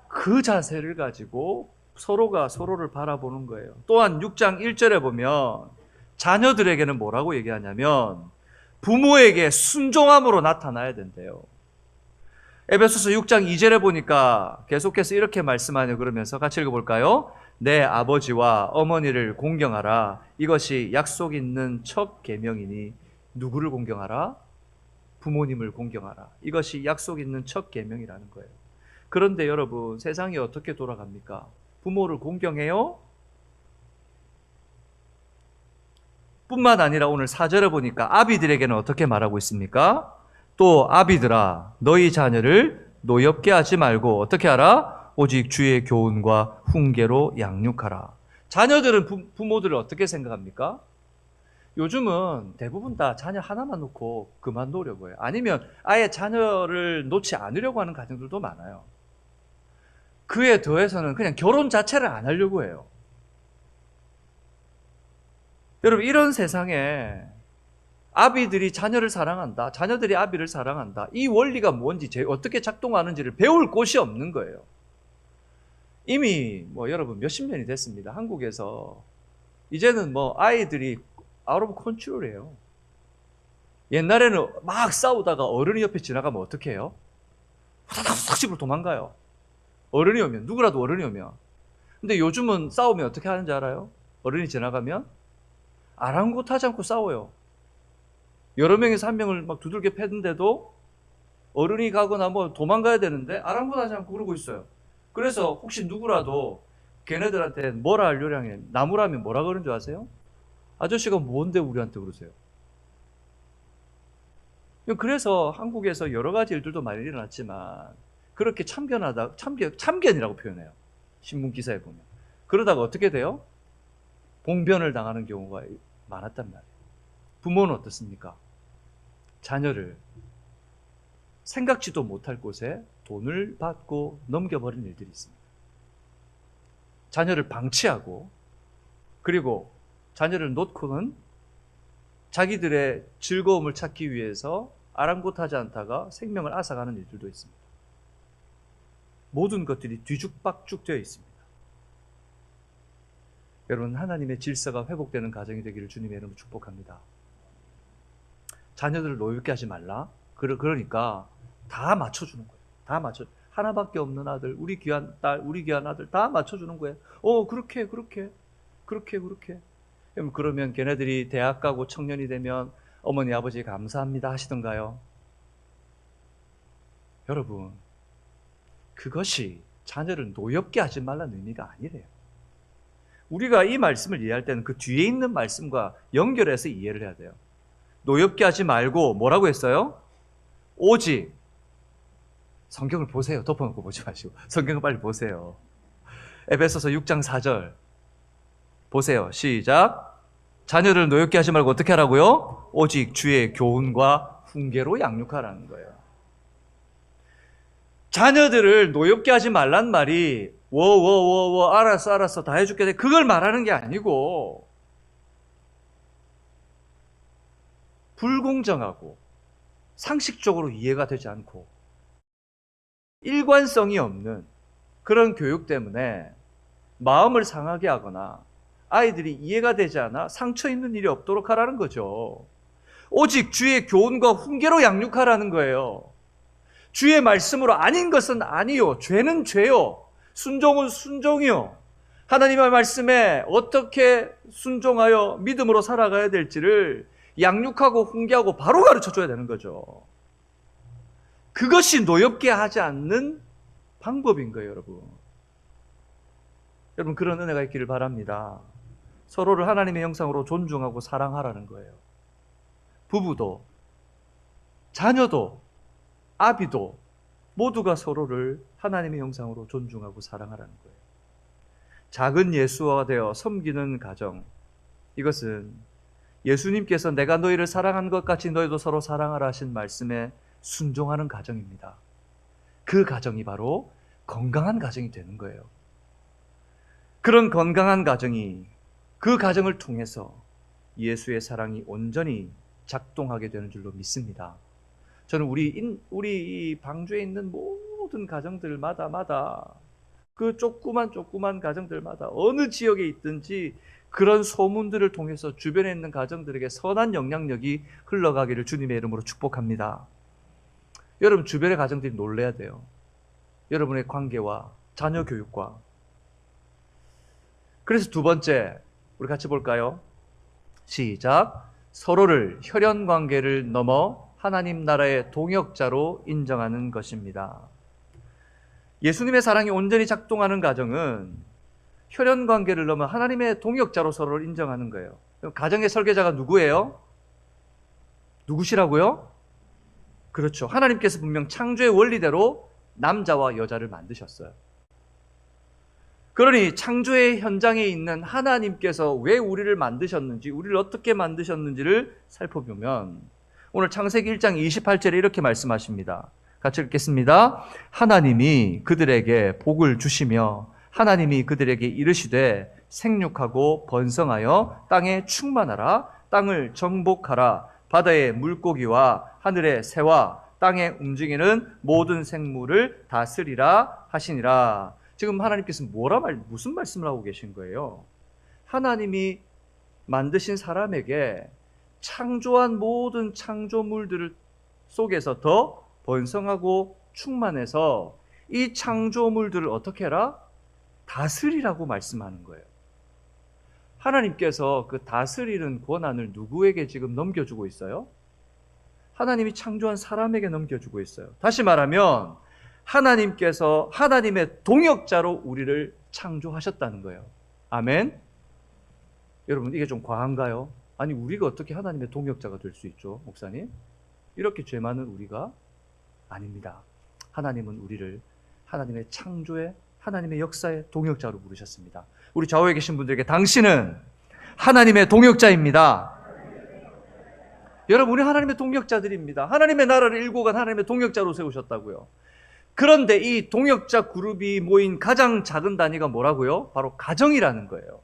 그 자세를 가지고 서로가 서로를 바라보는 거예요. 또한 6장 1절에 보면 자녀들에게는 뭐라고 얘기하냐면 부모에게 순종함으로 나타나야 된대요. 에베소서 6장 2절에 보니까 계속해서 이렇게 말씀하네요. 그러면서 같이 읽어볼까요? 내 아버지와 어머니를 공경하라. 이것이 약속 있는 첫 계명이니 누구를 공경하라? 부모님을 공경하라. 이것이 약속 있는 첫 계명이라는 거예요. 그런데 여러분, 세상이 어떻게 돌아갑니까? 부모를 공경해요? 뿐만 아니라 오늘 4절에 보니까 아비들에게는 어떻게 말하고 있습니까? 또 아비들아 너희 자녀를 노엽게 하지 말고 어떻게 하라? 오직 주의 교훈과 훈계로 양육하라. 자녀들은 부모들을 어떻게 생각합니까? 요즘은 대부분 다 자녀 하나만 놓고 그만 놓으려고 해요. 아니면 아예 자녀를 놓지 않으려고 하는 가정들도 많아요. 그에 더해서는 그냥 결혼 자체를 안 하려고 해요. 여러분, 이런 세상에 아비들이 자녀를 사랑한다, 자녀들이 아비를 사랑한다, 이 원리가 뭔지, 어떻게 작동하는지를 배울 곳이 없는 거예요. 이미 여러분 몇십 년이 됐습니다. 한국에서 이제는 아이들이 아웃 오브 컨트롤이에요. 옛날에는 막 싸우다가 어른이 옆에 지나가면 어떻게 해요? 탁 집으로 도망가요. 어른이 오면, 누구라도 어른이 오면. 근데 요즘은 싸우면 어떻게 하는지 알아요? 어른이 지나가면 아랑곳하지 않고 싸워요. 여러 명에서 한 명을 막 두들겨 패는데도 어른이 가거나 도망가야 되는데 아랑곳하지 않고 그러고 있어요. 그래서 혹시 누구라도 걔네들한테 뭐라 할 요량에 나무라면 뭐라 그러는 줄 아세요? 아저씨가 뭔데 우리한테 그러세요? 그래서 한국에서 여러 가지 일들도 많이 일어났지만 그렇게 참견이라고 표현해요. 신문 기사에 보면. 그러다가 어떻게 돼요? 봉변을 당하는 경우가 많았단 말이에요. 부모는 어떻습니까? 자녀를 생각지도 못할 곳에 돈을 받고 넘겨버리는 일들이 있습니다. 자녀를 방치하고 그리고 자녀를 놓고는 자기들의 즐거움을 찾기 위해서 아랑곳하지 않다가 생명을 앗아가는 일들도 있습니다. 모든 것들이 뒤죽박죽 되어 있습니다. 여러분, 하나님의 질서가 회복되는 가정이 되기를 주님의 이름으로 축복합니다. 자녀들을 노엽게 하지 말라. 그러니까 다 맞춰주는 거예요. 다 맞춰. 하나밖에 없는 아들, 우리 귀한 딸, 우리 귀한 아들 다 맞춰주는 거예요. 그렇게. 그러면 걔네들이 대학 가고 청년이 되면 어머니 아버지 감사합니다 하시던가요? 여러분, 그것이 자녀를 노엽게 하지 말라는 의미가 아니래요. 우리가 이 말씀을 이해할 때는 그 뒤에 있는 말씀과 연결해서 이해를 해야 돼요. 노엽게 하지 말고 뭐라고 했어요? 오직 성경을 보세요. 덮어놓고 보지 마시고 성경을 빨리 보세요. 에베소서 6장 4절 보세요. 시작. 자녀를 노엽게 하지 말고 어떻게 하라고요? 오직 주의 교훈과 훈계로 양육하라는 거예요. 자녀들을 노엽게 하지 말란 말이 알았어 다 해줄게 그걸 말하는 게 아니고 불공정하고 상식적으로 이해가 되지 않고 일관성이 없는 그런 교육 때문에 마음을 상하게 하거나 아이들이 이해가 되지 않아 상처 있는 일이 없도록 하라는 거죠. 오직 주의 교훈과 훈계로 양육하라는 거예요. 주의 말씀으로 아닌 것은 아니요. 죄는 죄요. 순종은 순종이요. 하나님의 말씀에 어떻게 순종하여 믿음으로 살아가야 될지를 양육하고 훈계하고 바로 가르쳐줘야 되는 거죠. 그것이 노엽게 하지 않는 방법인 거예요, 여러분. 여러분, 그런 은혜가 있기를 바랍니다. 서로를 하나님의 형상으로 존중하고 사랑하라는 거예요. 부부도, 자녀도, 아비도 모두가 서로를 하나님의 형상으로 존중하고 사랑하라는 거예요. 작은 예수가 되어 섬기는 가정, 이것은 예수님께서 내가 너희를 사랑한 것 같이 너희도 서로 사랑하라 하신 말씀에 순종하는 가정입니다. 그 가정이 바로 건강한 가정이 되는 거예요. 그런 건강한 가정이, 그 가정을 통해서 예수의 사랑이 온전히 작동하게 되는 줄로 믿습니다. 저는 우리 이 방주에 있는 모든 가정들마다 그 조그만 가정들마다 어느 지역에 있든지 그런 소문들을 통해서 주변에 있는 가정들에게 선한 영향력이 흘러가기를 주님의 이름으로 축복합니다. 여러분 주변의 가정들이 놀라야 돼요. 여러분의 관계와 자녀 교육과. 그래서 두 번째, 우리 같이 볼까요? 시작. 서로를 혈연 관계를 넘어 하나님 나라의 동역자로 인정하는 것입니다. 예수님의 사랑이 온전히 작동하는 가정은 혈연 관계를 넘어 하나님의 동역자로 서로를 인정하는 거예요. 그럼 가정의 설계자가 누구예요? 누구시라고요? 그렇죠. 하나님께서 분명 창조의 원리대로 남자와 여자를 만드셨어요. 그러니 창조의 현장에 있는 하나님께서 왜 우리를 만드셨는지, 우리를 어떻게 만드셨는지를 살펴보면 오늘 창세기 1장 28절에 이렇게 말씀하십니다. 같이 읽겠습니다. 하나님이 그들에게 복을 주시며 하나님이 그들에게 이르시되 생육하고 번성하여 땅에 충만하라. 땅을 정복하라. 바다의 물고기와 하늘의 새와 땅에 움직이는 모든 생물을 다스리라 하시니라. 지금 하나님께서 무슨 말씀을 하고 계신 거예요? 하나님이 만드신 사람에게 창조한 모든 창조물들 속에서 더 번성하고 충만해서 이 창조물들을 어떻게 해라? 다스리라고 말씀하는 거예요. 하나님께서 그 다스리는 권한을 누구에게 지금 넘겨주고 있어요? 하나님이 창조한 사람에게 넘겨주고 있어요. 다시 말하면 하나님께서 하나님의 동역자로 우리를 창조하셨다는 거예요. 아멘? 여러분 이게 좀 과한가요? 아니 우리가 어떻게 하나님의 동역자가 될 수 있죠, 목사님? 이렇게 죄 많은 우리가? 아닙니다. 하나님은 우리를 하나님의 창조의, 하나님의 역사의 동역자로 부르셨습니다. 우리 좌우에 계신 분들에게 당신은 하나님의 동역자입니다. 여러분 우리 하나님의 동역자들입니다. 하나님의 나라를 일궈간 하나님의 동역자로 세우셨다고요. 그런데 이 동역자 그룹이 모인 가장 작은 단위가 뭐라고요? 바로 가정이라는 거예요.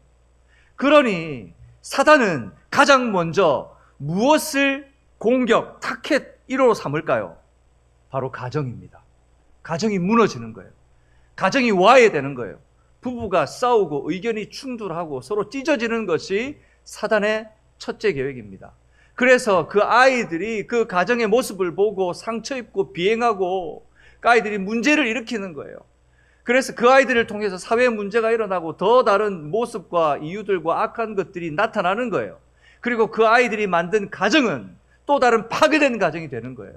그러니 사단은 가장 먼저 무엇을 공격, 타켓 1호로 삼을까요? 바로 가정입니다. 가정이 무너지는 거예요. 가정이 와해되는 거예요. 부부가 싸우고 의견이 충돌하고 서로 찢어지는 것이 사단의 첫째 계획입니다. 그래서 그 아이들이 그 가정의 모습을 보고 상처 입고 비행하고 그 아이들이 문제를 일으키는 거예요. 그래서 그 아이들을 통해서 사회 문제가 일어나고 더 다른 모습과 이유들과 악한 것들이 나타나는 거예요. 그리고 그 아이들이 만든 가정은 또 다른 파괴된 가정이 되는 거예요.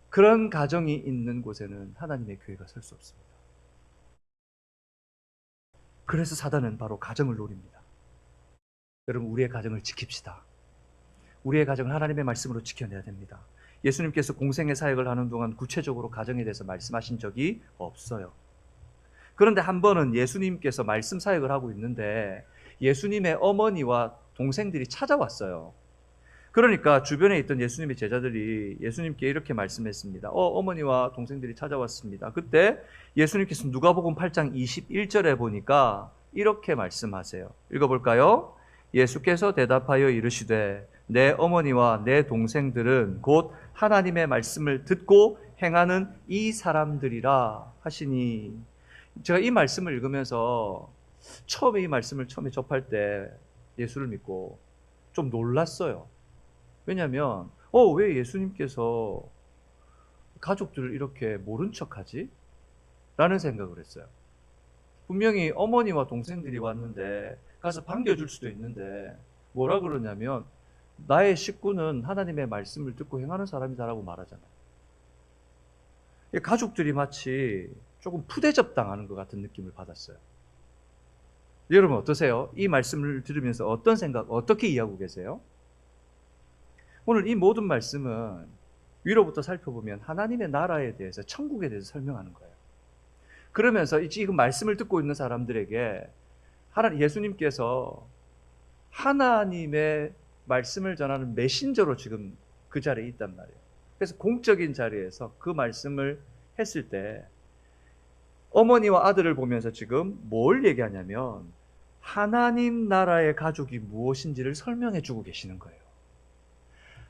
그런 가정이 있는 곳에는 하나님의 교회가 설 수 없습니다. 그래서 사단은 바로 가정을 노립니다. 여러분 우리의 가정을 지킵시다. 우리의 가정을 하나님의 말씀으로 지켜내야 됩니다. 예수님께서 공생의 사역을 하는 동안 구체적으로 가정에 대해서 말씀하신 적이 없어요. 그런데 한 번은 예수님께서 말씀 사역을 하고 있는데 예수님의 어머니와 동생들이 찾아왔어요. 그러니까 주변에 있던 예수님의 제자들이 예수님께 이렇게 말씀했습니다. 어머니와 동생들이 찾아왔습니다. 그때 예수님께서 누가복음 8장 21절에 보니까 이렇게 말씀하세요. 읽어볼까요? 예수께서 대답하여 이르시되 내 어머니와 내 동생들은 곧 하나님의 말씀을 듣고 행하는 이 사람들이라 하시니. 제가 이 말씀을 읽으면서 처음에 이 말씀을 접할 때 예수를 믿고 좀 놀랐어요. 왜냐하면 왜 예수님께서 가족들을 이렇게 모른 척하지? 라는 생각을 했어요. 분명히 어머니와 동생들이 왔는데 가서 반겨줄 수도 있는데 뭐라 그러냐면 나의 식구는 하나님의 말씀을 듣고 행하는 사람이다라고 말하잖아요. 가족들이 마치 조금 푸대접 당하는 것 같은 느낌을 받았어요. 여러분 어떠세요? 이 말씀을 들으면서 어떤 생각, 어떻게 이해하고 계세요? 오늘 이 모든 말씀은 위로부터 살펴보면 하나님의 나라에 대해서, 천국에 대해서 설명하는 거예요. 그러면서 지금 말씀을 듣고 있는 사람들에게 예수님께서 하나님의 말씀을 전하는 메신저로 지금 그 자리에 있단 말이에요. 그래서 공적인 자리에서 그 말씀을 했을 때 어머니와 아들을 보면서 지금 뭘 얘기하냐면 하나님 나라의 가족이 무엇인지를 설명해 주고 계시는 거예요.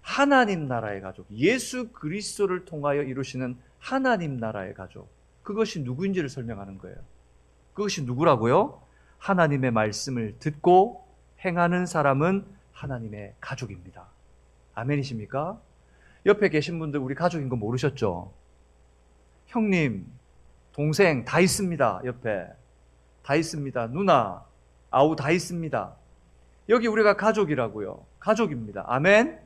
하나님 나라의 가족, 예수 그리스도를 통하여 이루시는 하나님 나라의 가족, 그것이 누구인지를 설명하는 거예요. 그것이 누구라고요? 하나님의 말씀을 듣고 행하는 사람은 하나님의 가족입니다. 아멘이십니까? 옆에 계신 분들 우리 가족인 거 모르셨죠? 형님, 동생 다 있습니다. 옆에 다 있습니다. 누나, 아우 다 있습니다. 여기 우리가 가족이라고요. 가족입니다. 아멘.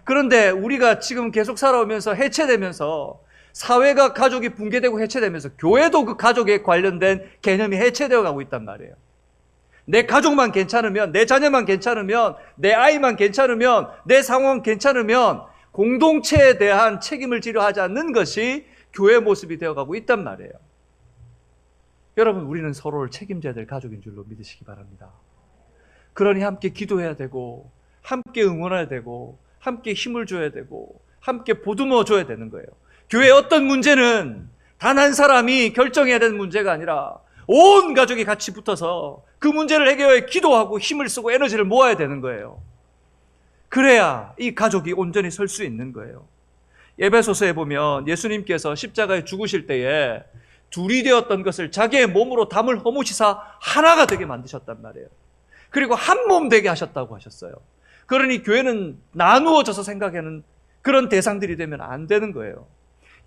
그런데 우리가 지금 계속 살아오면서 해체되면서 사회가 가족이 붕괴되고 해체되면서 교회도 그 가족에 관련된 개념이 해체되어 가고 있단 말이에요. 내 가족만 괜찮으면, 내 자녀만 괜찮으면, 내 아이만 괜찮으면, 내 상황 괜찮으면 공동체에 대한 책임을 지려 하지 않는 것이 교회의 모습이 되어가고 있단 말이에요. 여러분, 우리는 서로를 책임져야 될 가족인 줄로 믿으시기 바랍니다. 그러니 함께 기도해야 되고, 함께 응원해야 되고, 함께 힘을 줘야 되고, 함께 보듬어 줘야 되는 거예요. 교회의 어떤 문제는 단 한 사람이 결정해야 되는 문제가 아니라 온 가족이 같이 붙어서 그 문제를 해결해 기도하고 힘을 쓰고 에너지를 모아야 되는 거예요. 그래야 이 가족이 온전히 설 수 있는 거예요. 에베소서에 보면 예수님께서 십자가에 죽으실 때에 둘이 되었던 것을 자기의 몸으로 담을 허무시사 하나가 되게 만드셨단 말이에요. 그리고 한 몸 되게 하셨다고 하셨어요. 그러니 교회는 나누어져서 생각하는 그런 대상들이 되면 안 되는 거예요.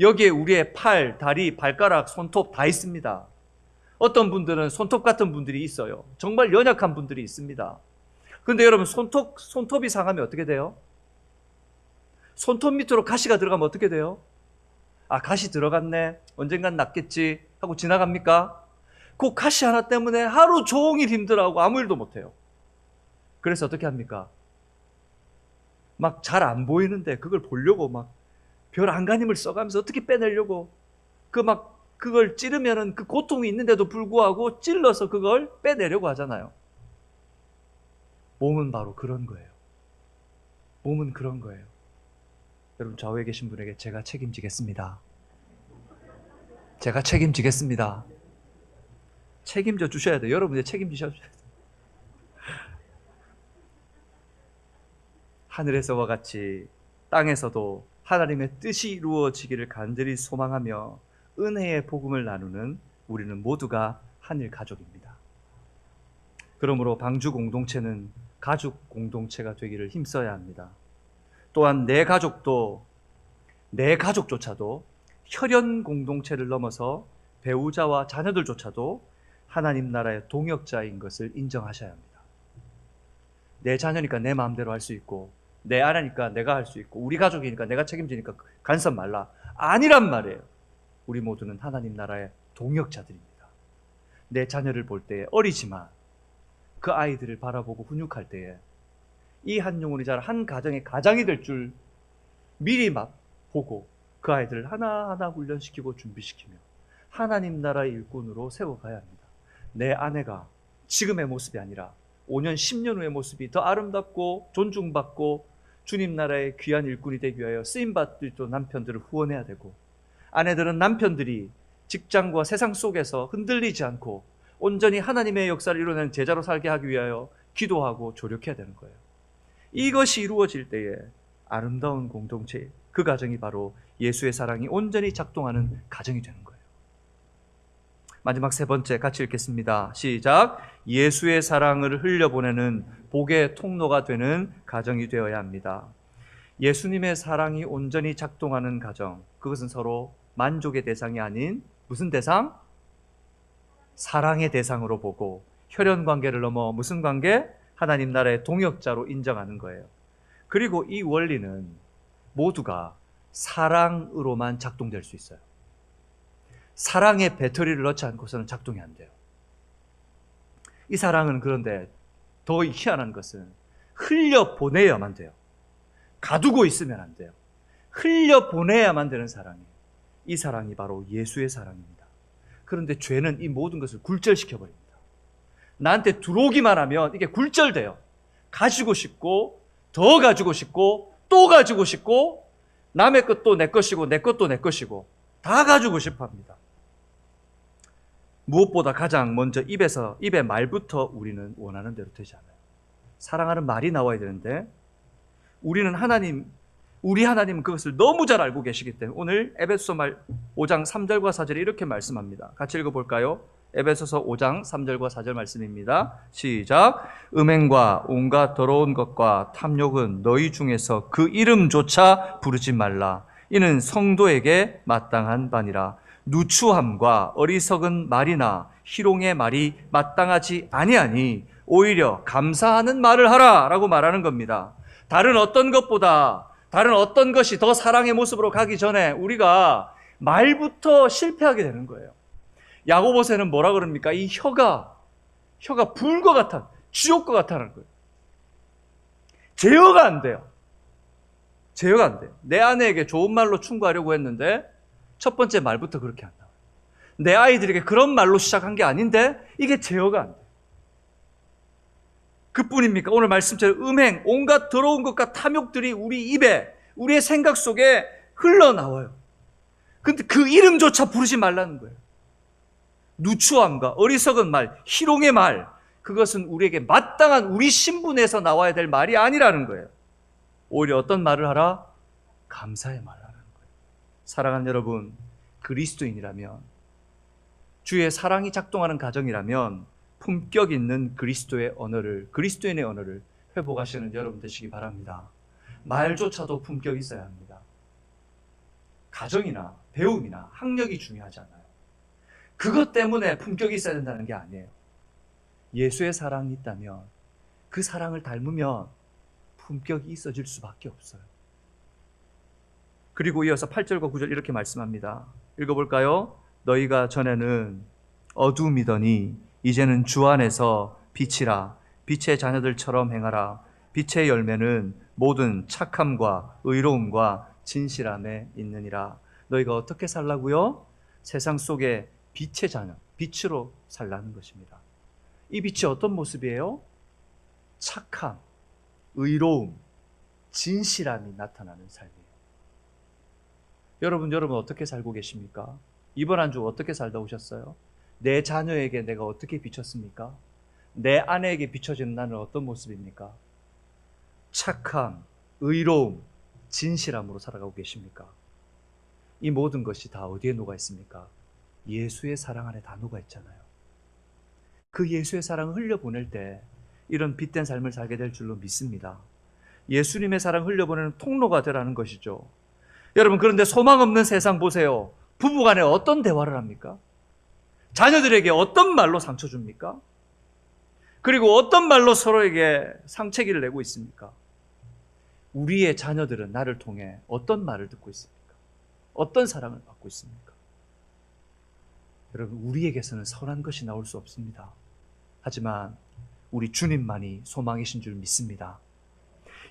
여기에 우리의 팔, 다리, 발가락, 손톱 다 있습니다. 어떤 분들은 손톱 같은 분들이 있어요. 정말 연약한 분들이 있습니다. 그런데 여러분, 손톱이 상하면 어떻게 돼요? 손톱 밑으로 가시가 들어가면 어떻게 돼요? 아, 가시 들어갔네, 언젠간 낫겠지 하고 지나갑니까? 그 가시 하나 때문에 하루 종일 힘들어하고 아무 일도 못해요. 그래서 어떻게 합니까? 막 잘 안 보이는데 그걸 보려고 막 별 안간힘을 써가면서 어떻게 빼내려고 그걸 찌르면은 그 고통이 있는데도 불구하고 찔러서 그걸 빼내려고 하잖아요. 몸은 바로 그런 거예요. 몸은 그런 거예요. 여러분, 좌우에 계신 분에게 제가 책임지겠습니다. 제가 책임지겠습니다. 책임져 주셔야 돼요. 여러분이 책임지셔야 돼요. 하늘에서와 같이 땅에서도 하나님의 뜻이 이루어지기를 간절히 소망하며 은혜의 복음을 나누는 우리는 모두가 하늘 가족입니다. 그러므로 방주 공동체는 가족 공동체가 되기를 힘써야 합니다. 또한 내 가족조차도 혈연 공동체를 넘어서 배우자와 자녀들조차도 하나님 나라의 동역자인 것을 인정하셔야 합니다. 내 자녀니까 내 마음대로 할 수 있고, 내 아내니까 내가 할 수 있고, 우리 가족이니까 내가 책임지니까 간섭 말라. 아니란 말이에요. 우리 모두는 하나님 나라의 동역자들입니다. 내 자녀를 볼 때에 어리지만 그 아이들을 바라보고 훈육할 때에 이 한 영혼이 자라 한 가정의 가장이 될 줄 미리 보고 그 아이들을 하나하나 훈련시키고 준비시키며 하나님 나라의 일꾼으로 세워가야 합니다. 내 아내가 지금의 모습이 아니라 5년, 10년 후의 모습이 더 아름답고 존중받고 주님 나라의 귀한 일꾼이 되기 위하여 쓰임받을 남편들을 후원해야 되고, 아내들은 남편들이 직장과 세상 속에서 흔들리지 않고 온전히 하나님의 역사를 이루어내는 제자로 살게 하기 위하여 기도하고 조력해야 되는 거예요. 이것이 이루어질 때에 아름다운 공동체, 그 가정이 바로 예수의 사랑이 온전히 작동하는 가정이 되는 거예요. 마지막 세 번째 같이 읽겠습니다. 시작. 예수의 사랑을 흘려보내는 복의 통로가 되는 가정이 되어야 합니다. 예수님의 사랑이 온전히 작동하는 가정, 그것은 서로 만족의 대상이 아닌 무슨 대상? 사랑의 대상으로 보고 혈연 관계를 넘어 무슨 관계? 하나님 나라의 동역자로 인정하는 거예요. 그리고 이 원리는 모두가 사랑으로만 작동될 수 있어요. 사랑의 배터리를 넣지 않고서는 작동이 안 돼요. 이 사랑은 그런데 더 희한한 것은 흘려보내야만 돼요. 가두고 있으면 안 돼요. 흘려보내야만 되는 사랑이에요. 이 사랑이 바로 예수의 사랑입니다. 그런데 죄는 이 모든 것을 굴절시켜버립니다. 나한테 들어오기만 하면 이게 굴절돼요. 가지고 싶고, 더 가지고 싶고, 또 가지고 싶고, 남의 것도 내 것이고 내 것도 내 것이고 다 가지고 싶어 합니다. 무엇보다 가장 먼저 입의 말부터 우리는 원하는 대로 되지 않아요. 사랑하는 말이 나와야 되는데 우리 하나님은 그것을 너무 잘 알고 계시기 때문에 오늘 에베소서 5장 3절과 4절에 이렇게 말씀합니다. 같이 읽어볼까요? 에베소서 5장 3절과 4절 말씀입니다. 시작. 음행과 온갖 더러운 것과 탐욕은 너희 중에서 그 이름조차 부르지 말라. 이는 성도에게 마땅한 바니라. 누추함과 어리석은 말이나 희롱의 말이 마땅하지 아니하니 오히려 감사하는 말을 하라 라고 말하는 겁니다. 다른 어떤 것이 더 사랑의 모습으로 가기 전에 우리가 말부터 실패하게 되는 거예요. 야고보서에는 뭐라 그럽니까? 이 혀가 불과 같아, 지옥과 같다는 거예요. 제어가 안 돼요. 내 아내에게 좋은 말로 충고하려고 했는데 첫 번째 말부터 그렇게 한다. 내 아이들에게 그런 말로 시작한 게 아닌데 이게 제어가 안 돼요. 그뿐입니까? 오늘 말씀처럼 음행, 온갖 더러운 것과 탐욕들이 우리 입에, 우리의 생각 속에 흘러나와요. 근데 그 이름조차 부르지 말라는 거예요. 누추함과 어리석은 말, 희롱의 말, 그것은 우리에게 마땅한 우리 신분에서 나와야 될 말이 아니라는 거예요. 오히려 어떤 말을 하라? 감사의 말을 하라는 거예요. 사랑하는 여러분, 그리스도인이라면, 주의 사랑이 작동하는 가정이라면 품격 있는 그리스도인의 언어를 회복하시는 여러분 되시기 바랍니다. 말조차도 품격이 있어야 합니다. 가정이나 배움이나 학력이 중요하지 않아요. 그것 때문에 품격이 있어야 된다는 게 아니에요. 예수의 사랑이 있다면 그 사랑을 닮으면 품격이 있어질 수밖에 없어요. 그리고 이어서 8절과 9절 이렇게 말씀합니다. 읽어볼까요? 너희가 전에는 어두움이더니 이제는 주 안에서 빛이라. 빛의 자녀들처럼 행하라. 빛의 열매는 모든 착함과 의로움과 진실함에 있느니라. 너희가 어떻게 살라고요? 세상 속에 빛의 자녀, 빛으로 살라는 것입니다. 이 빛이 어떤 모습이에요? 착함, 의로움, 진실함이 나타나는 삶이에요. 여러분 어떻게 살고 계십니까? 이번 한 주 어떻게 살다 오셨어요? 내 자녀에게 내가 어떻게 비쳤습니까? 내 아내에게 비춰지는 나는 어떤 모습입니까? 착함, 의로움, 진실함으로 살아가고 계십니까? 이 모든 것이 다 어디에 녹아 있습니까? 예수의 사랑 안에 다 녹아 있잖아요. 그 예수의 사랑을 흘려보낼 때 이런 빛된 삶을 살게 될 줄로 믿습니다. 예수님의 사랑 흘려보내는 통로가 되라는 것이죠. 여러분, 그런데 소망 없는 세상 보세요. 부부간에 어떤 대화를 합니까? 자녀들에게 어떤 말로 상처 줍니까? 그리고 어떤 말로 서로에게 상처기를 내고 있습니까? 우리의 자녀들은 나를 통해 어떤 말을 듣고 있습니까? 어떤 사랑을 받고 있습니까? 여러분, 우리에게서는 선한 것이 나올 수 없습니다. 하지만 우리 주님만이 소망이신 줄 믿습니다.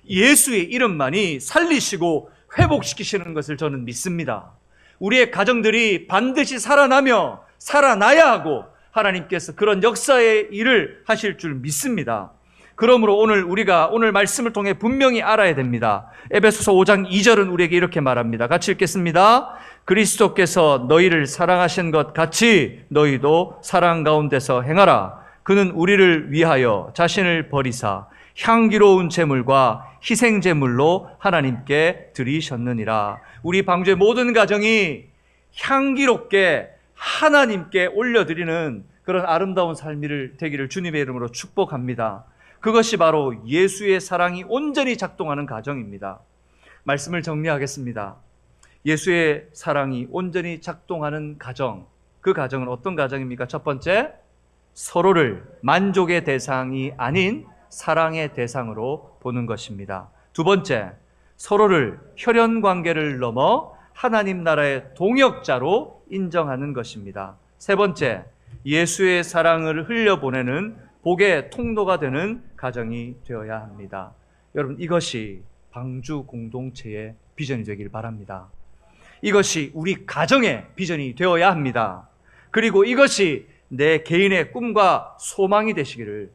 예수의 이름만이 살리시고 회복시키시는 것을 저는 믿습니다. 우리의 가정들이 반드시 살아나야 하고 하나님께서 그런 역사의 일을 하실 줄 믿습니다. 그러므로 우리가 오늘 말씀을 통해 분명히 알아야 됩니다. 에베소서 5장 2절은 우리에게 이렇게 말합니다. 같이 읽겠습니다. 그리스도께서 너희를 사랑하신 것 같이 너희도 사랑 가운데서 행하라. 그는 우리를 위하여 자신을 버리사 향기로운 제물과 희생 제물로 하나님께 드리셨느니라. 우리 방주의 모든 가정이 향기롭게 하나님께 올려드리는 그런 아름다운 삶이 되기를 주님의 이름으로 축복합니다. 그것이 바로 예수의 사랑이 온전히 작동하는 가정입니다. 말씀을 정리하겠습니다. 예수의 사랑이 온전히 작동하는 가정, 그 가정은 어떤 가정입니까? 첫 번째, 서로를 만족의 대상이 아닌 사랑의 대상으로 보는 것입니다. 두 번째, 서로를 혈연 관계를 넘어 하나님 나라의 동역자로 인정하는 것입니다. 세 번째, 예수의 사랑을 흘려보내는 복의 통로가 되는 가정이 되어야 합니다. 여러분, 이것이 방주 공동체의 비전이 되길 바랍니다. 이것이 우리 가정의 비전이 되어야 합니다. 그리고 이것이 내 개인의 꿈과 소망이 되시기를